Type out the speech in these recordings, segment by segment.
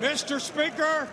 Mr. Speaker,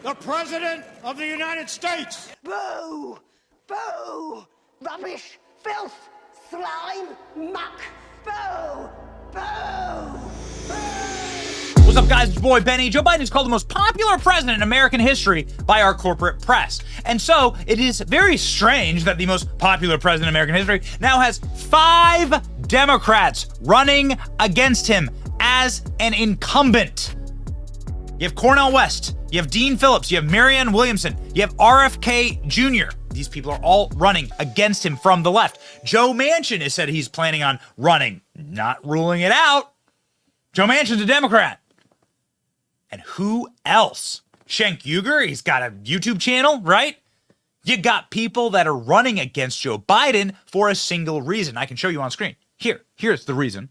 the President of the United States. Boo! Boo! Rubbish! Filth! Slime! Muck! Boo! Boo! What's up, guys? It's your boy Benny. Joe Biden is called the most popular president in American history by our corporate press. And so it is very strange that the most popular president in American history now has 5 Democrats running against him as an incumbent. You have Cornel West, you have Dean Phillips, you have Marianne Williamson, you have RFK Jr. These people are all running against him from the left. Joe Manchin has said he's planning on running, not ruling it out. Joe Manchin's a Democrat. And who else? Cenk Uygur, he's got a YouTube channel, right? You got people that are running against Joe Biden for a single reason. I can show you on screen. Here's the reason.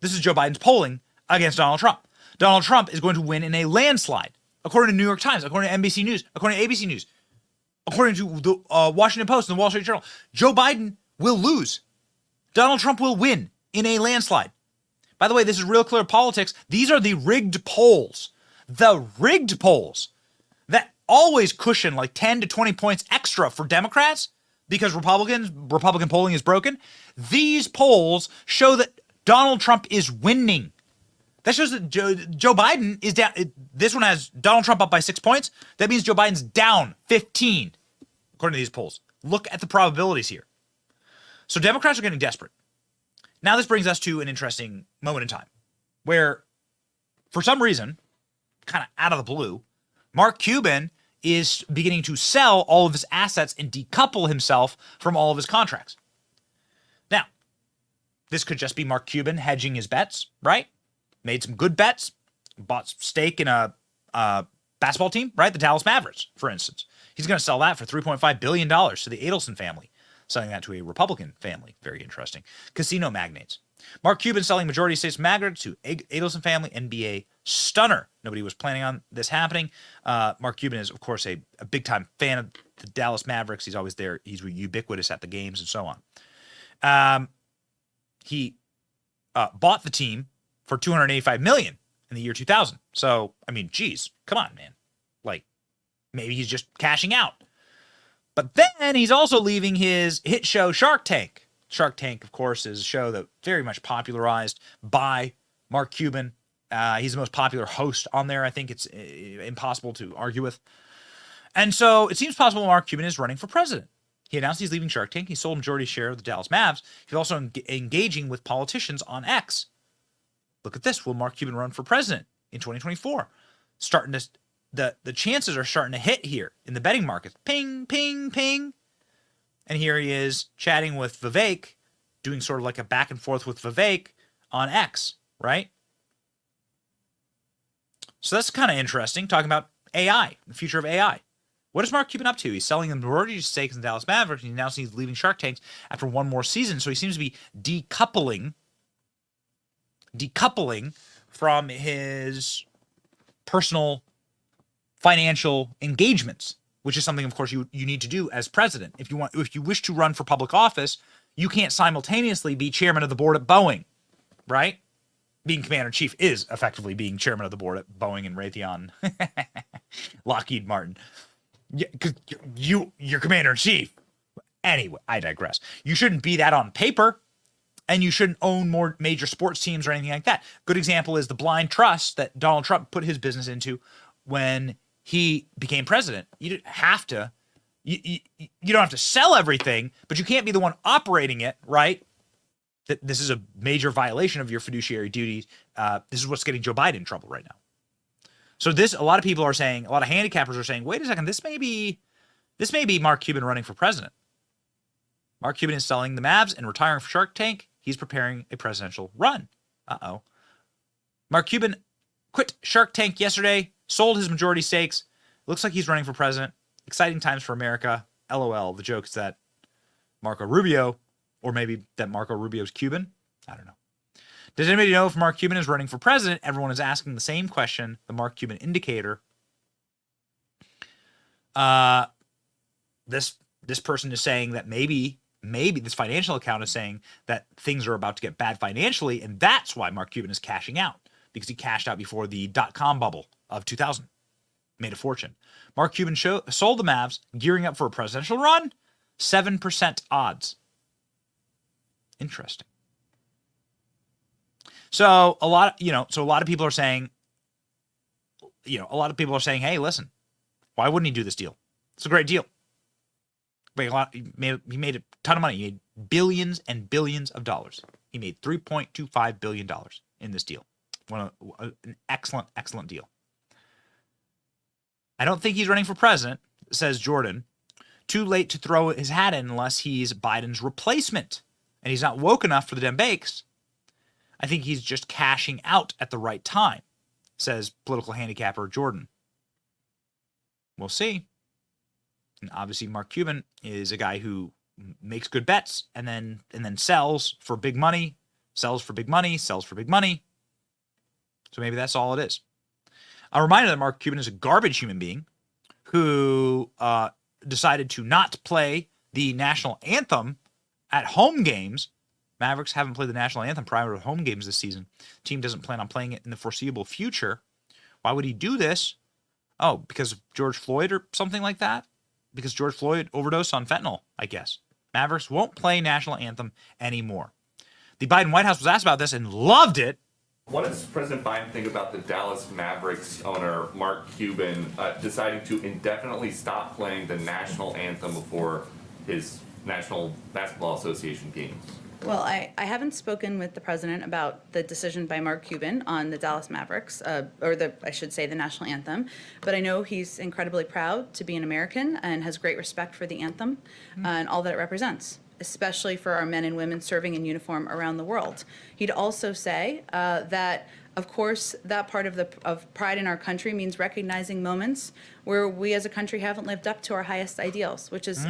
This is Joe Biden's polling against Donald Trump. Donald Trump is going to win in a landslide, according to New York Times, according to NBC News, according to ABC News, according to the Washington Post and the Wall Street Journal. Joe Biden will lose. Donald Trump will win in a landslide. By the way, this is Real Clear Politics. These are the rigged polls. The rigged polls that always cushion like 10 to 20 points extra for Democrats because Republican polling is broken. These polls show that Donald Trump is winning. That shows that Joe Biden is down. This one has Donald Trump up by 6 points. That means Joe Biden's down 15, according to these polls. Look at the probabilities here. So Democrats are getting desperate. Now this brings us to an interesting moment in time where, for some reason, kind of out of the blue, Mark Cuban is beginning to sell all of his assets and decouple himself from all of his contracts. Now, this could just be Mark Cuban hedging his bets, right? Made some good bets, bought stake in a basketball team, right? The Dallas Mavericks, for instance. He's going to sell that for $3.5 billion to the Adelson family, selling that to a Republican family. Very interesting. Casino magnates. Mark Cuban selling majority stakes Mavericks to Adelson family, NBA stunner. Nobody was planning on this happening. Mark Cuban is, of course, a big-time fan of the Dallas Mavericks. He's always there. He's ubiquitous at the games and so on. He bought the team for $285 million in the year 2000. So, I mean, geez, come on, man. Like, maybe he's just cashing out. But then he's also leaving his hit show Shark Tank. Shark Tank, of course, is a show that very much popularized by Mark Cuban. He's the most popular host on there. I think it's impossible to argue with. And so it seems possible Mark Cuban is running for president. He announced he's leaving Shark Tank. He sold a majority share of the Dallas Mavs. He's also engaging with politicians on X. Look at this. Will Mark Cuban run for president in 2024? The chances are starting to hit here in the betting markets. Ping, ping, ping. And here he is chatting with Vivek, doing sort of like a back and forth with Vivek on X, right? So that's kind of interesting, talking about AI, the future of AI. What is Mark Cuban up to? He's selling the majority stakes in the Dallas Mavericks. He's announcing he's leaving Shark Tank after one more season. So he seems to be decoupling from his personal financial engagements, which is something, of course, you need to do as president. If you wish to run for public office, you can't simultaneously be chairman of the board at Boeing, right? Being commander-in-chief is effectively being chairman of the board at Boeing and Raytheon, Lockheed Martin. Because you're commander-in-chief. Anyway, I digress. You shouldn't be that on paper, and you shouldn't own more major sports teams or anything like that. Good example is the blind trust that Donald Trump put his business into when he became president. You don't have to, you don't have to sell everything, but you can't be the one operating it, right? That this is a major violation of your fiduciary duties. This is what's getting Joe Biden in trouble right now. So a lot of people are saying, a lot of handicappers are saying, wait a second, this may be Mark Cuban running for president. Mark Cuban is selling the Mavs and retiring from Shark Tank. He's preparing a presidential run. Uh-oh. Mark Cuban quit Shark Tank yesterday, sold his majority stakes. Looks like he's running for president. Exciting times for America. LOL. The joke is that Marco Rubio, or maybe that Marco Rubio's Cuban. I don't know. Does anybody know if Mark Cuban is running for president? Everyone is asking the same question. The Mark Cuban indicator. This person is saying that maybe this financial account is saying that things are about to get bad financially, and that's why Mark Cuban is cashing out, because he cashed out before the dot-com bubble of 2000. Made a fortune. Mark Cuban sold the Mavs, gearing up for a presidential run. 7% odds. Interesting. So a lot of people are saying, hey, listen, why wouldn't he do this deal? It's a great deal. He made a ton of money. He made billions and billions of dollars. He made $3.25 billion in this deal. An excellent, excellent deal. I don't think he's running for president, says Jordan. Too late to throw his hat in unless he's Biden's replacement. And he's not woke enough for the Dembakes. I think he's just cashing out at the right time, says political handicapper Jordan. We'll see. And obviously, Mark Cuban is a guy who makes good bets and then sells for big money, sells for big money, sells for big money. So maybe that's all it is. A reminder that Mark Cuban is a garbage human being who decided to not play the national anthem at home games. Mavericks haven't played the national anthem prior to home games this season. Team doesn't plan on playing it in the foreseeable future. Why would he do this? Oh, because of George Floyd or something like that? Because George Floyd overdosed on fentanyl, I guess. Mavericks won't play national anthem anymore. The Biden White House was asked about this and loved it. What does President Biden think about the Dallas Mavericks owner, Mark Cuban, deciding to indefinitely stop playing the national anthem before his National Basketball Association games? Well, I haven't spoken with the president about the decision by Mark Cuban on the Dallas Mavericks, I should say the national anthem, but I know he's incredibly proud to be an American and has great respect for the anthem and all that it represents, especially for our men and women serving in uniform around the world. He'd also say that, of course, that part of pride in our country means recognizing moments where we as a country haven't lived up to our highest ideals, which is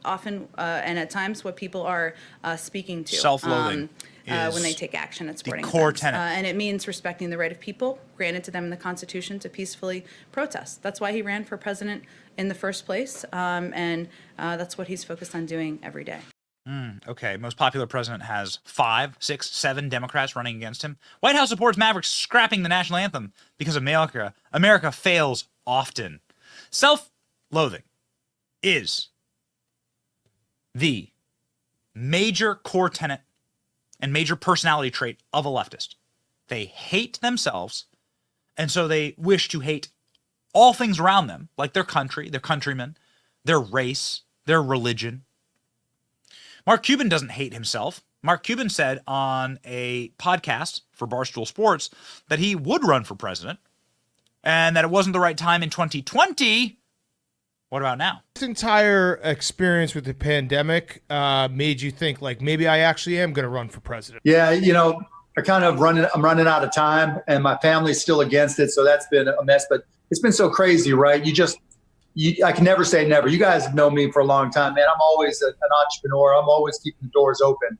often and at times what people are speaking to. Self-loathing when they take action at sporting the core events. tenet. And it means respecting the right of people granted to them in the Constitution to peacefully protest. That's why he ran for president in the first place, and that's what he's focused on doing every day. Okay, most popular president has 5, 6, 7 Democrats running against him. White House supports Mavericks scrapping the national anthem because America fails often. Self-loathing is the major core tenet and major personality trait of a leftist. They hate themselves, and so they wish to hate all things around them, like their country, their countrymen, their race, their religion. Mark Cuban doesn't hate himself. Mark Cuban said on a podcast for Barstool Sports that he would run for president and that it wasn't the right time in 2020. What about now? This entire experience with the pandemic made you think, like, maybe I actually am going to run for president. Yeah, I'm running out of time, and my family's still against it, so that's been a mess. But it's been so crazy, right? I can never say never. You guys have known me for a long time, man. I'm always an entrepreneur. I'm always keeping the doors open.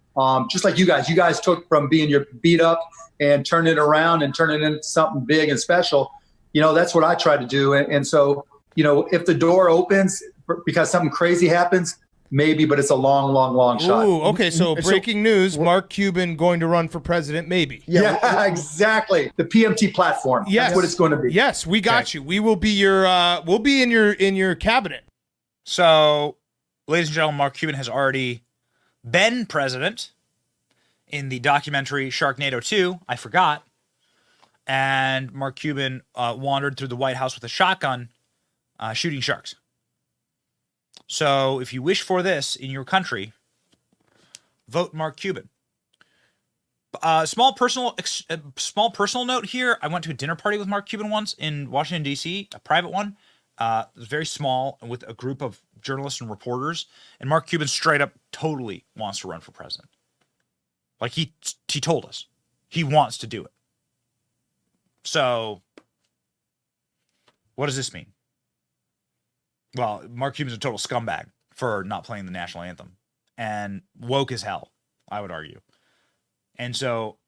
Just like you guys. You guys took from being your beat up and turned it around and turned it into something big and special. That's what I try to do. And so, if the door opens because something crazy happens, maybe, but it's a long, long, long shot. Ooh, okay. So breaking news, Mark Cuban going to run for president, maybe. Yeah, exactly. The PMT platform. Yes. That's what it's going to be. Yes, we got you. We will be we'll be in your cabinet. So, ladies and gentlemen, Mark Cuban has already been president in the documentary Sharknado 2. I forgot. And Mark Cuban wandered through the White House with a shotgun shooting sharks. So if you wish for this in your country, vote Mark Cuban. Small personal note here. I went to a dinner party with Mark Cuban once in Washington, D.C., a private one. It was very small with a group of journalists and reporters. And Mark Cuban straight up totally wants to run for president. Like he told us. He wants to do it. So what does this mean? Well, Mark Cuban's a total scumbag for not playing the national anthem and woke as hell, I would argue. And so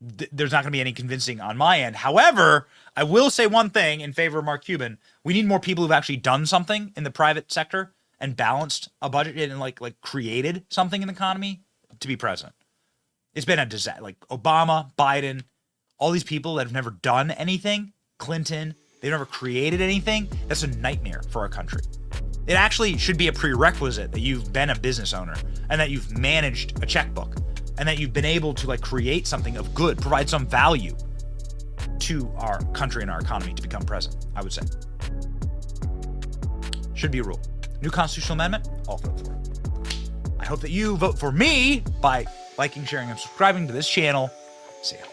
there's not going to be any convincing on my end. However, I will say one thing in favor of Mark Cuban. We need more people who've actually done something in the private sector and balanced a budget and like created something in the economy to be president. It's been a disaster. Like Obama, Biden, all these people that have never done anything Clinton. They've never created anything. That's a nightmare for our country. It actually should be a prerequisite that you've been a business owner and that you've managed a checkbook and that you've been able to like create something of good, provide some value to our country and our economy to become president, I would say. Should be a rule. New constitutional amendment, I'll vote for it. I hope that you vote for me by liking, sharing, and subscribing to this channel. See ya.